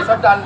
सब डाल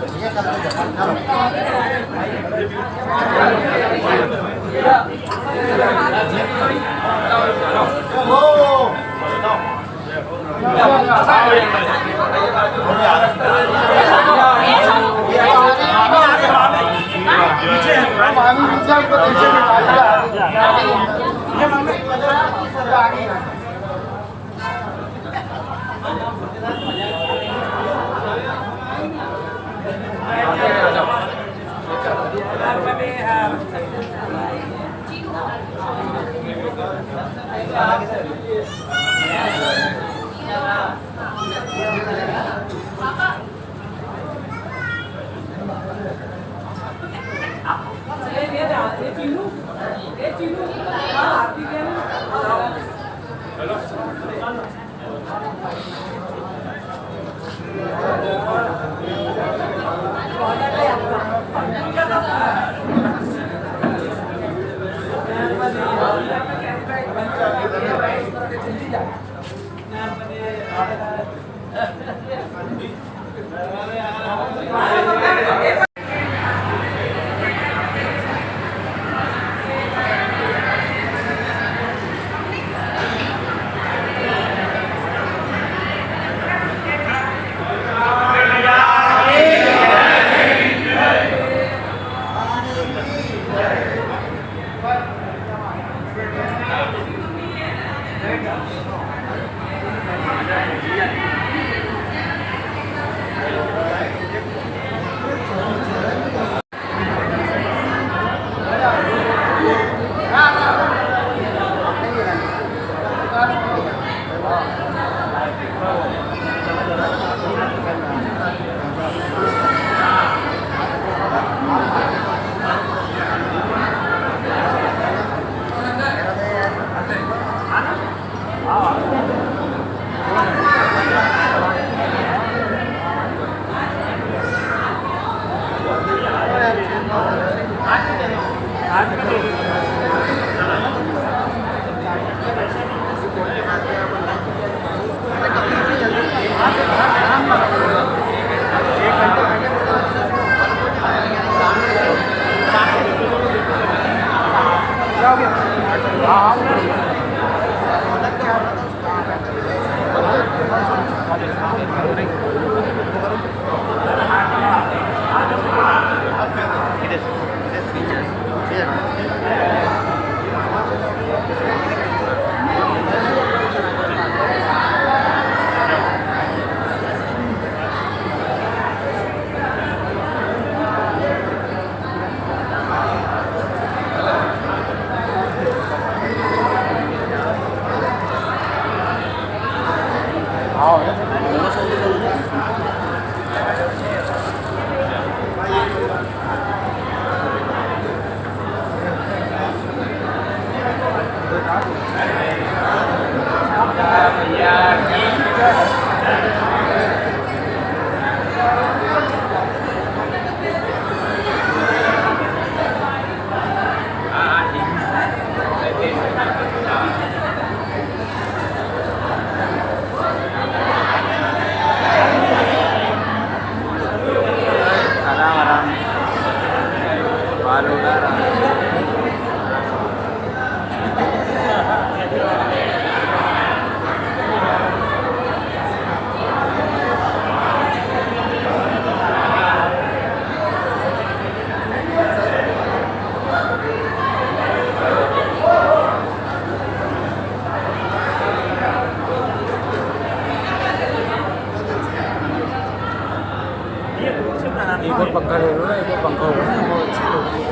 ikut पंखा ले लो ना एक पंखा होगा ना वो अच्छी होगी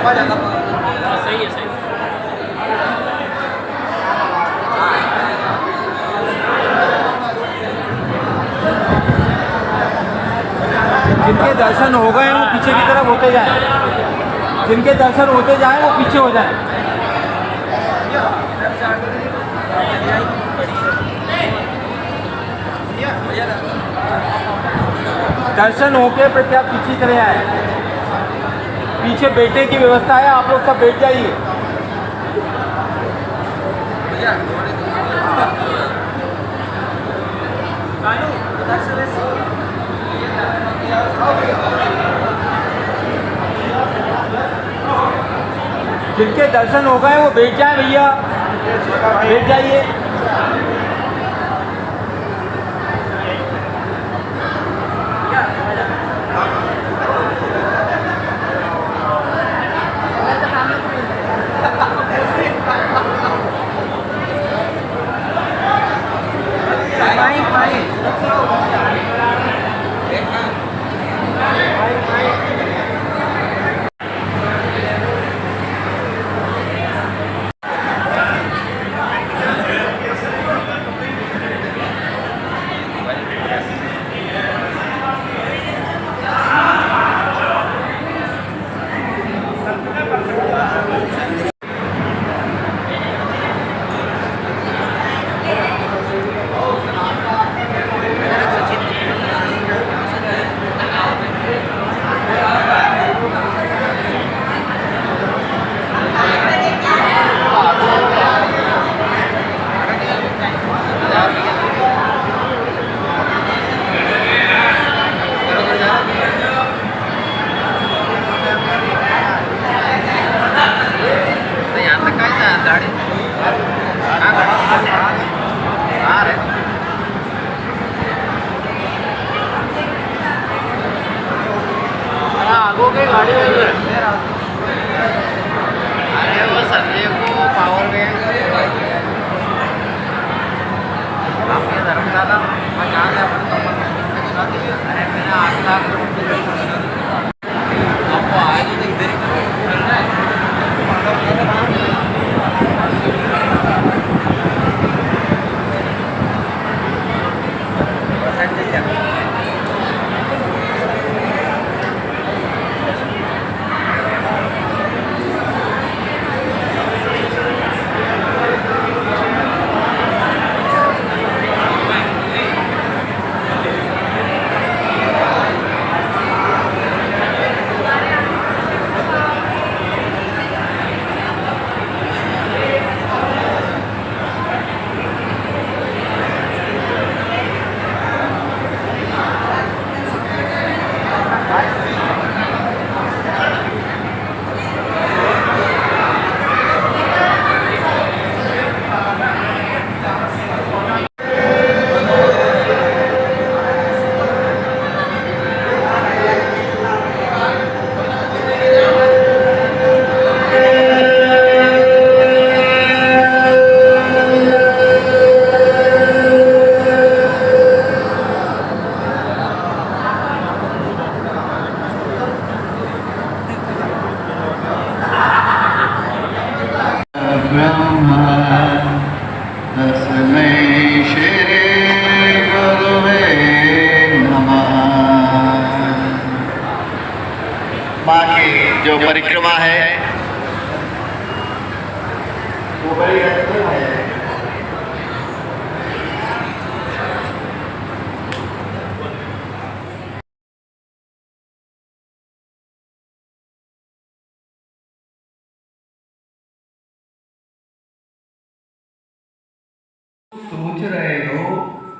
सही है सही है। जिनके दर्शन हो गए वो पीछे की तरफ होते जाएं, जिनके दर्शन होते जाएं वो पीछे हो जाएं। दर्शन होके फिर क्या पीछे चले आए। पीछे बैठने की व्यवस्था है, आप लोग सब बैठ जाइए। जिनके दर्शन हो गए वो बैठ जाए भैया, बैठ जाइए। गाड़ी अरे वो संजय को पावर बैंक आपके धर्मशाला अरे मेरा 8 लाख आपको आएगा तो इधर माँ की जो परिक्रमा है वो बड़ी अद्भुत है। सोच रहे हो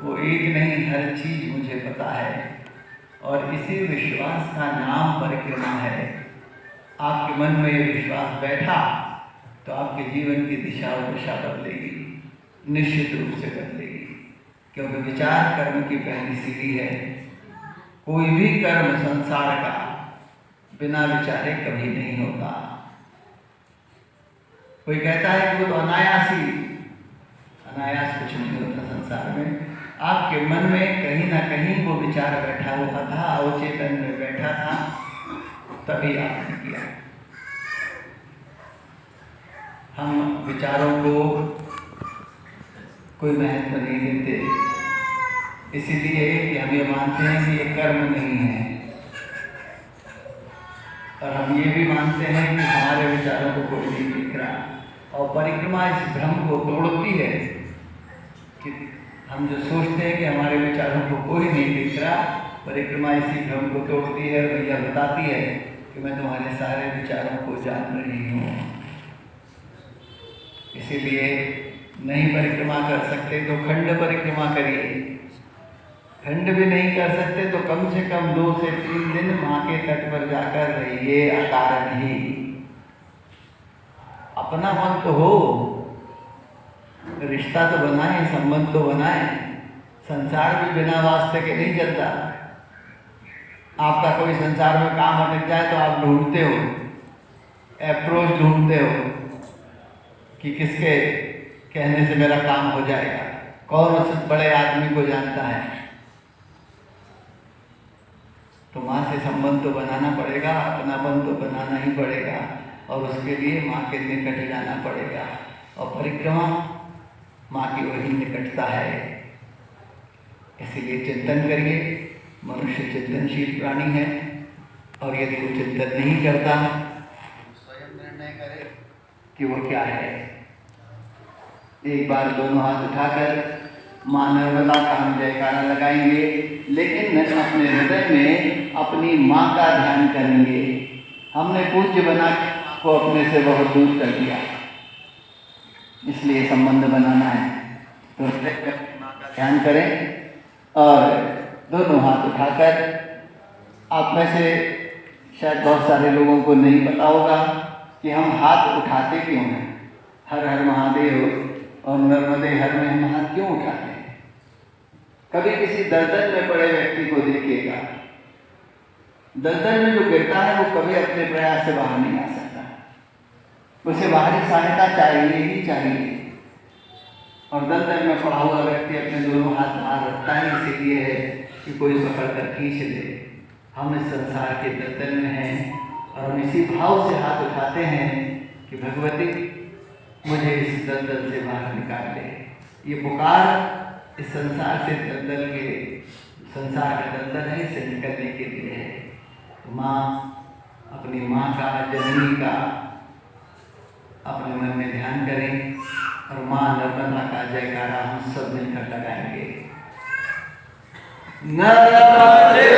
वो एक नहीं, हर चीज मुझे पता है और इसी विश्वास का नाम परिक्रमा है। आपके मन में ये विश्वास बैठा तो आपके जीवन की दिशा और दिशा बदलेगी, निश्चित रूप से बदलेगी, क्योंकि विचार कर्म की पहली सीढ़ी है। कोई भी कर्म संसार का बिना विचारे कभी नहीं होता। कोई कहता है कि वो तो अनायास कुछ नहीं होता संसार में। आपके मन में कहीं ना कहीं वो विचार बैठा, वो अथा अवचेतन में बैठा था, तभी आपने किया। हम विचारों को कोई महत्व नहीं देते, इसीलिए कि हम ये मानते हैं कि ये कर्म नहीं है, और हम ये भी मानते हैं कि हमारे विचारों को कोई नहीं दिख रहा। और परिक्रमा इस भ्रम को तोड़ती है कि हम जो सोचते हैं कि हमारे विचारों को कोई नहीं दिख रहा, परिक्रमा इसी भ्रम को तोड़ती है और यह बताती है कि मैं तुम्हारे सारे विचारों को जान रही हूँ। इसीलिए नहीं परिक्रमा कर सकते तो खंड परिक्रमा करिए, खंड भी नहीं कर सकते तो कम से कम 2 से 3 दिन माँ के तट पर जाकर रहिए अकारण ही। अपना मन तो हो, रिश्ता तो बनाए, संबंध तो बनाए। संसार भी बिना वास्ते के नहीं चलता। आपका कोई संसार में काम अटक जाए तो आप ढूंढते हो, अप्रोच ढूंढते हो कि किसके कहने से मेरा काम हो जाएगा, कौन उस बड़े आदमी को जानता है। तो माँ से संबंध तो बनाना पड़ेगा, अपनापन तो बनाना ही पड़ेगा, और उसके लिए माँ के निकट जाना पड़ेगा। और परिक्रमा माँ की वही निकटता है। इसीलिए चिंतन करिए। मनुष्य चिंतनशील प्राणी है, और यदि वो चिंतन नहीं करता, स्वयं निर्णय करे कि वो क्या है। एक बार दोनों हाथ उठाकर माँ नर्मदा का हम जयकारा लगाएंगे, लेकिन अपने हृदय में अपनी माँ का ध्यान करेंगे। हमने पूज्य बना को अपने से बहुत दूर कर दिया, इसलिए संबंध बनाना है तो हृदय में अपनी माँ का ध्यान करें और दोनों हाथ उठाकर। आप में से शायद बहुत सारे लोगों को नहीं पता होगा कि हम हाथ उठाते क्यों हैं। हर हर महादेव और नर्मदे हर में हम हाथ क्यों उठाते हैं। कभी किसी दलदल में पड़े व्यक्ति को देखिएगा, दलदल में जो गिरता है वो कभी अपने प्रयास से बाहर नहीं आ सकता, उसे बाहरी सहायता चाहिए ही चाहिए। और दलदल में पड़ा हुआ व्यक्ति अपने दोनों हाथ बाहर रखता है, इसीलिए है कि कोई पकड़ कर खींच ले। हम इस संसार के दलदल में हैं और हम इसी भाव से हाथ उठाते हैं कि भगवती मुझे इस दलदल से बाहर निकाल ले। ये पुकार इस संसार से दलदल के, संसार का दलदल है, इससे निकलने के लिए है। तो माँ, अपनी माँ का, जननी का अपने मन में ध्यान करें और माँ नर्मदा का जयकारा हम सब मिलकर लगाएंगे। नर्मदे